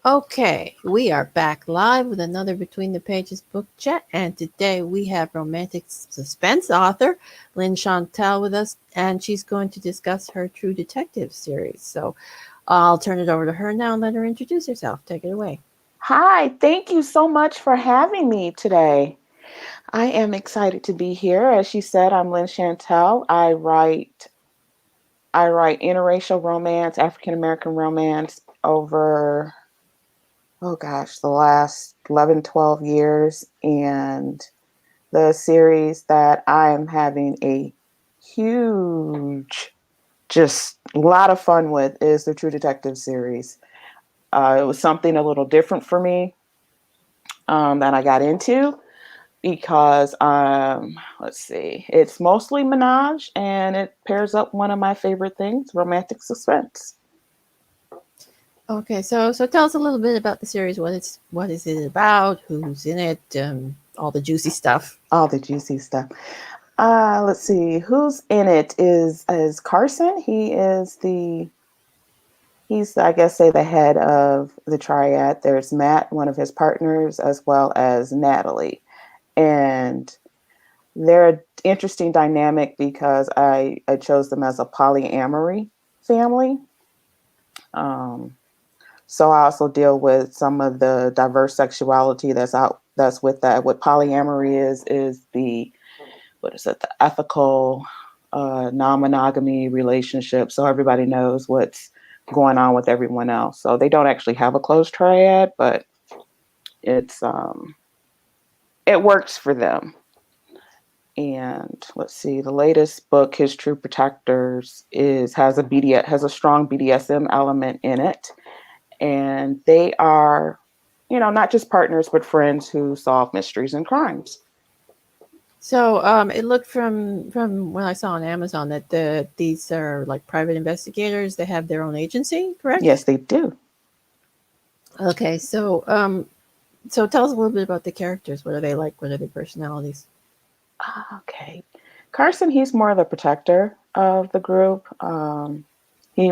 Okay, we are back live with another Between the Pages book chat, and today we have romantic suspense author Lynn Chantale with us, and she's going to discuss her True Detective series. So I'll turn it over to her now and let her introduce herself. Take it away. Hi, thank you so much for having me today. I am excited to be here. As she said, I'm Lynn Chantale. I write interracial romance, African American romance over the last 11, 12 years, and the series that I am having a huge just a lot of fun with is the True Detective series. It was something a little different for me that I got into because let's see, it's mostly menage and it pairs up one of my favorite things, romantic suspense. Okay, so tell us a little bit about the series. What is it about? Who's in it? All the juicy stuff. All the juicy stuff. Let's see, who's in it is Carson. He's, I guess, say the head of the triad. There's Matt, one of his partners, as well as Natalie, and they're an interesting dynamic because I chose them as a polyamory family. Um, so I also deal with some of the diverse sexuality that's with that. What polyamory is the what is it? The ethical non-monogamy relationship. So everybody knows what's going on with everyone else. So they don't actually have a closed triad, but it's it works for them. And let's see, the latest book, His True Protectors, has a strong BDSM element in it, and they are, not just partners but friends who solve mysteries and crimes. So it looked from what I saw on Amazon that these are like private investigators. They have their own agency, correct? Yes, they do. Okay, so tell us a little bit about the characters. What are they like? What are their personalities? Okay, Carson, he's more the protector of the group. He's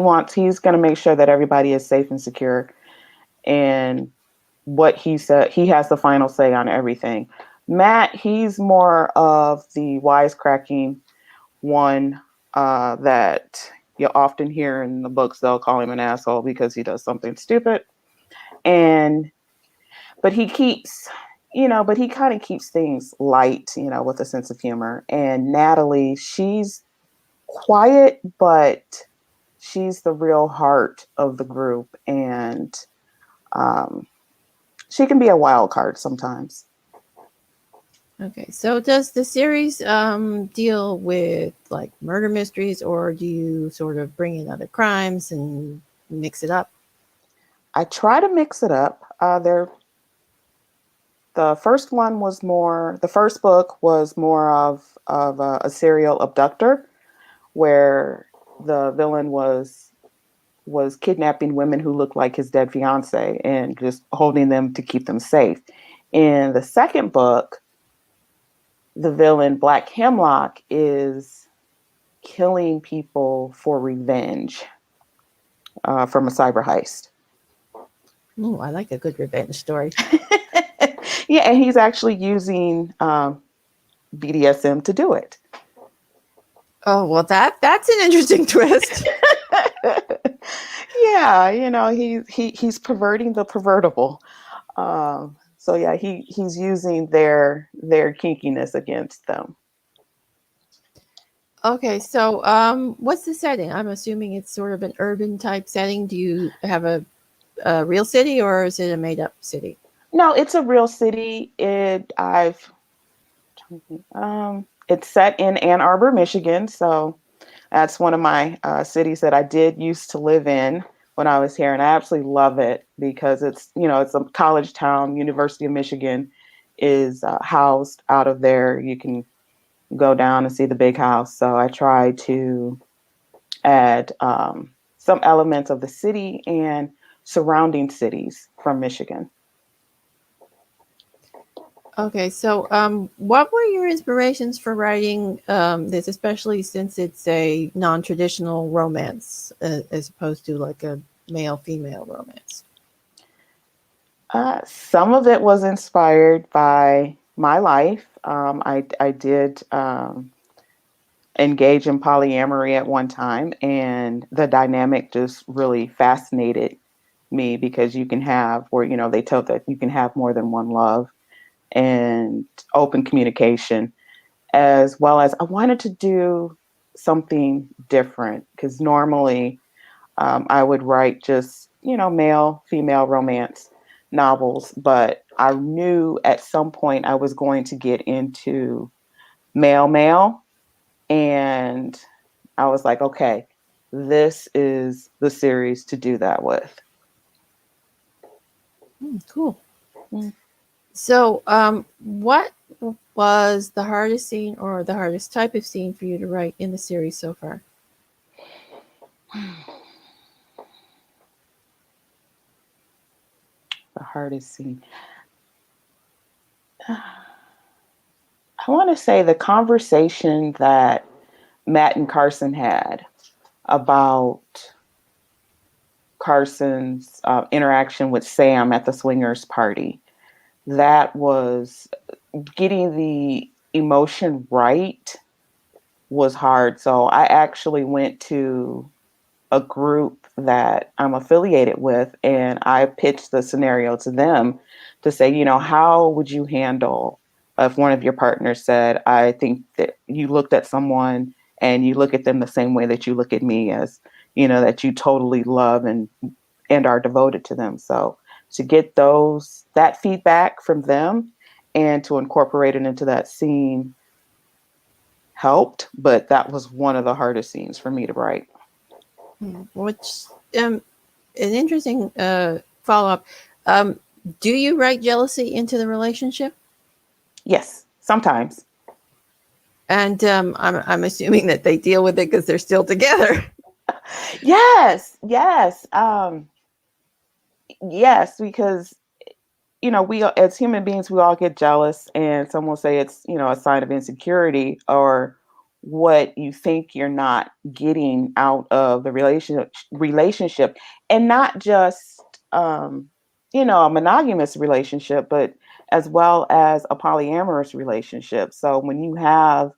going to make sure that everybody is safe and secure, and what he said, he has the final say on everything. Matt, he's more of the wisecracking one that you often hear in the books. They'll call him an asshole because he does something stupid, and but but he kind of keeps things light, with a sense of humor. And Natalie, she's quiet, but she's the real heart of the group, and um, she can be a wild card sometimes. Okay, so does the series deal with like murder mysteries, or do you sort of bring in other crimes and mix it up? I try to mix it up. The first book was more of a serial abductor where the villain was kidnapping women who looked like his dead fiance and just holding them to keep them safe. In the second book, the villain Black Hemlock is killing people for revenge from a cyber heist. Ooh, I like a good revenge story. Yeah, and he's actually using BDSM to do it. Oh well, that's an interesting twist. Yeah, he's perverting the pervertible. So yeah, he's using their kinkiness against them. Okay, so what's the setting? I'm assuming it's sort of an urban type setting. Do you have a real city, or is it a made up city? No, it's a real city. It's set in Ann Arbor, Michigan. So that's one of my cities that I did used to live in when I was here, and I absolutely love it because it's a college town. University of Michigan is housed out of there. You can go down and see the big house. So I try to add some elements of the city and surrounding cities from Michigan. Okay, so what were your inspirations for writing this, especially since it's a non-traditional romance as opposed to like a male-female romance? Some of it was inspired by my life. I did engage in polyamory at one time, and the dynamic just really fascinated me because you can have, or they tell that you can have more than one love and open communication, as well as I wanted to do something different because normally I would write just, male, female romance novels, but I knew at some point I was going to get into male, male. And I was like, okay, this is the series to do that with. Cool. Mm. So, what was the hardest scene or the hardest type of scene for you to write in the series so far? The hardest scene. I want to say the conversation that Matt and Carson had about Carson's interaction with Sam at the swingers party. That was getting the emotion right was hard. So I actually went to a group that I'm affiliated with and I pitched the scenario to them to say, how would you handle if one of your partners said, I think that you looked at someone and you look at them the same way that you look at me as, that you totally love and are devoted to them. So to get that feedback from them and to incorporate it into that scene helped, but that was one of the hardest scenes for me to write. Which, an interesting follow up. Um, do you write jealousy into the relationship? Yes, sometimes. And I'm assuming that they deal with it because they're still together. Yes, yes, yes, because we as human beings we all get jealous, and some will say it's a sign of insecurity or what you think you're not getting out of the relationship, and not just a monogamous relationship, but as well as a polyamorous relationship. So when you have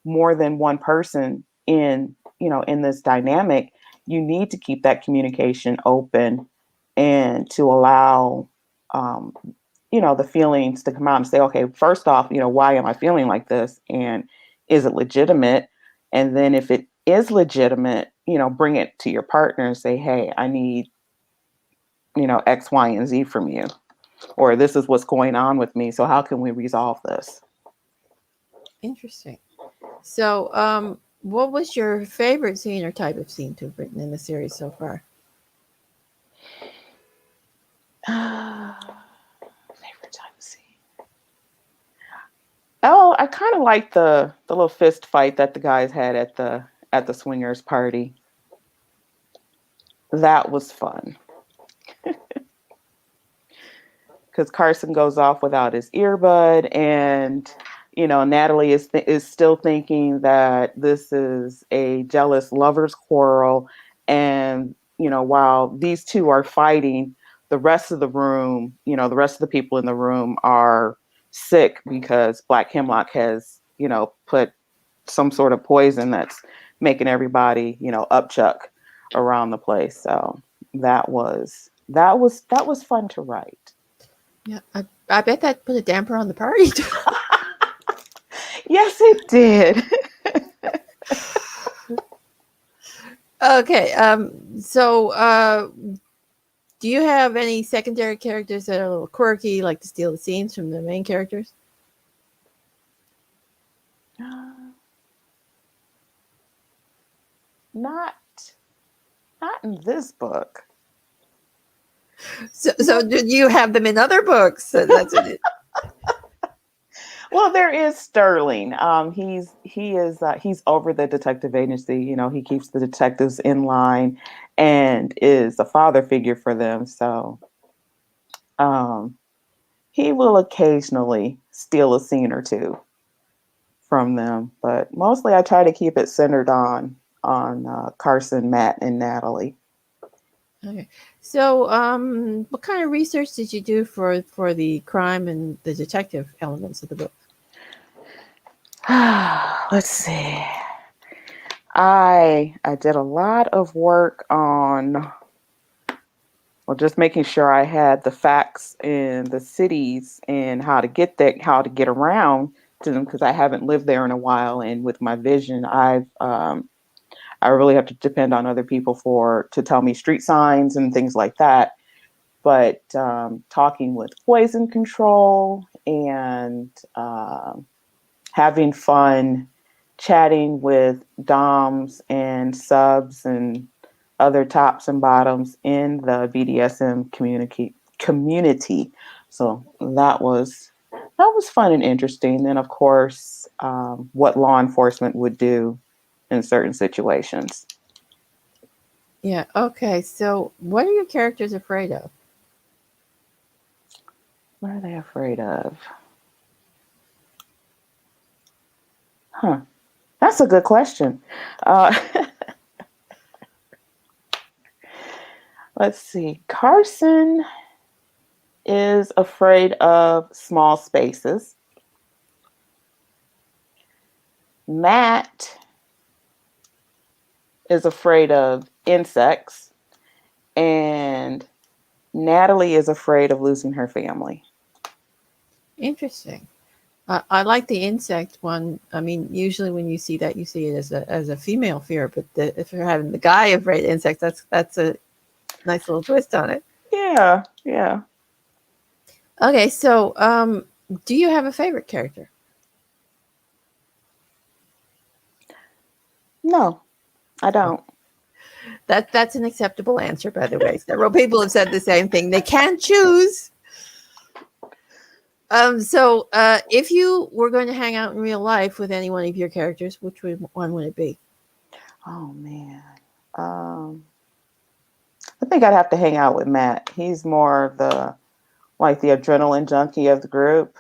more than one person in this dynamic, you need to keep that communication open and to allow um, the feelings to come out and say, okay, first off, why am I feeling like this, and is it legitimate? And then if it is legitimate, bring it to your partner and say, hey, I need X, Y, and Z from you, or this is what's going on with me, so how can we resolve this? Interesting. So, what was your favorite scene or type of scene to have written in the series so far? Favorite time of scene. Oh, I kind of like the little fist fight that the guys had at the swingers party. That was fun because Carson goes off without his earbud, and Natalie is still thinking that this is a jealous lovers quarrel, and while these two are fighting, the rest of the room, the rest of the people in the room are sick because Black Hemlock has put some sort of poison that's making everybody upchuck around the place. So that was fun to write. Yeah, I bet that put a damper on the party. Yes, it did. Okay. So, do you have any secondary characters that are a little quirky, like to steal the scenes from the main characters? not not in this book. So did you have them in other books? That's it. Well, there is Sterling. He's over the detective agency. He keeps the detectives in line and is a father figure for them. So um, he will occasionally steal a scene or two from them, but mostly I try to keep it centered on Carson, Matt, and Natalie. Okay. So, what kind of research did you do for the crime and the detective elements of the book? Let's see. I did a lot of work on, well, just making sure I had the facts in the cities and how to get there, how to get around to them, because I haven't lived there in a while. And with my vision, I really have to depend on other people to tell me street signs and things like that. But talking with poison control and having fun chatting with doms and subs and other tops and bottoms in the BDSM community. So that was fun and interesting. Then, of course, what law enforcement would do in certain situations. Yeah. Okay. So, what are your characters afraid of? What are they afraid of? Huh. That's a good question. Uh, let's see. Carson is afraid of small spaces. Matt is afraid of insects. And Natalie is afraid of losing her family. Interesting. I like the insect one. I mean, usually when you see that, you see it as a female fear, but if you're having the guy afraid of insects, that's a nice little twist on it. Yeah, yeah. Okay, so do you have a favorite character? No, I don't. That's an acceptable answer, by the way. Several people have said the same thing. They can't choose. So if you were going to hang out in real life with any one of your characters, which one would it be? Oh man. Um, I think I'd have to hang out with Matt. He's more the adrenaline junkie of the group.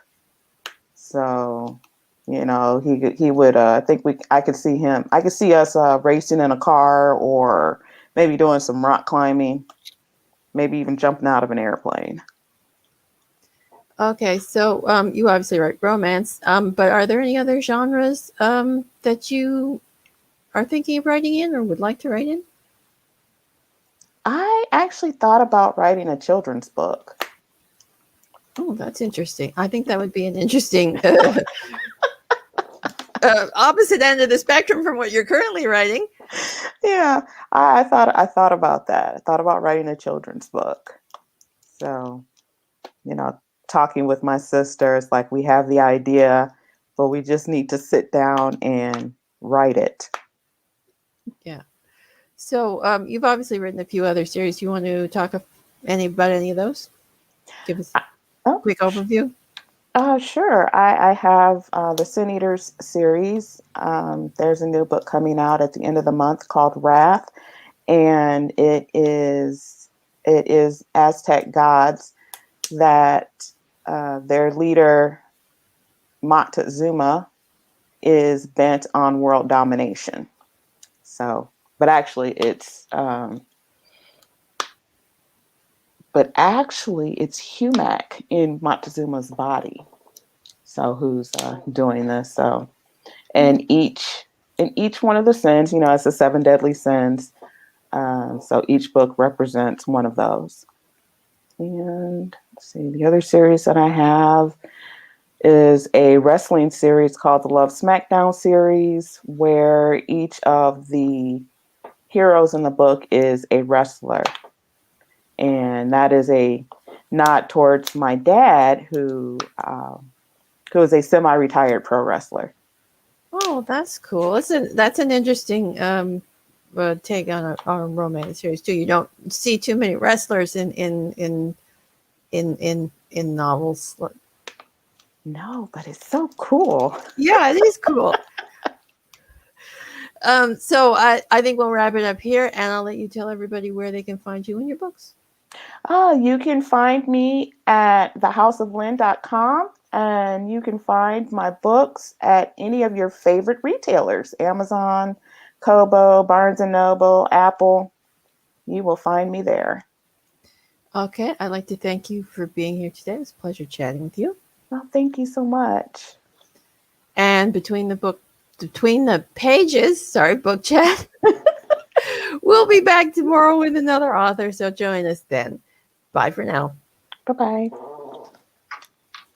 So, he would. I think I could see him. I could see us racing in a car, or maybe doing some rock climbing, maybe even jumping out of an airplane. Okay, so you obviously write romance, but are there any other genres that you are thinking of writing in or would like to write in? I actually thought about writing a children's book. Oh, that's interesting. I think that would be an interesting opposite end of the spectrum from what you're currently writing. Yeah, I thought about that. I thought about writing a children's book. So, you know, talking with my sisters, like we have the idea, but we just need to sit down and write it. Yeah. So you've obviously written a few other series. You want to talk about any of those? Give us a Oh, quick overview. sure. I have the Sin Eaters series. There's a new book coming out at the end of the month called Wrath, and it is Aztec gods that their leader Montezuma is bent on world domination. So, but actually, it's Humac in Montezuma's body. So who's doing this? So, and each one of the sins, it's the seven deadly sins. So each book represents one of those. And let's see, the other series that I have is a wrestling series called the Love SmackDown series, where each of the heroes in the book is a wrestler. And that is a nod towards my dad, who is a semi-retired pro wrestler. Oh, that's cool. That's an interesting take on a romance series too. You don't see too many wrestlers in novels. No, but it's so cool. Yeah, it is cool. So I think we'll wrap it up here, and I'll let you tell everybody where they can find you and your books. You can find me at thehouseoflynn.com, and you can find my books at any of your favorite retailers, Amazon, Kobo, Barnes & Noble, Apple. You will find me there. Okay, I'd like to thank you for being here today. It was a pleasure chatting with you. Well, thank you so much. And between the pages, sorry, book chat. We'll be back tomorrow with another author, so join us then. Bye for now. Bye bye.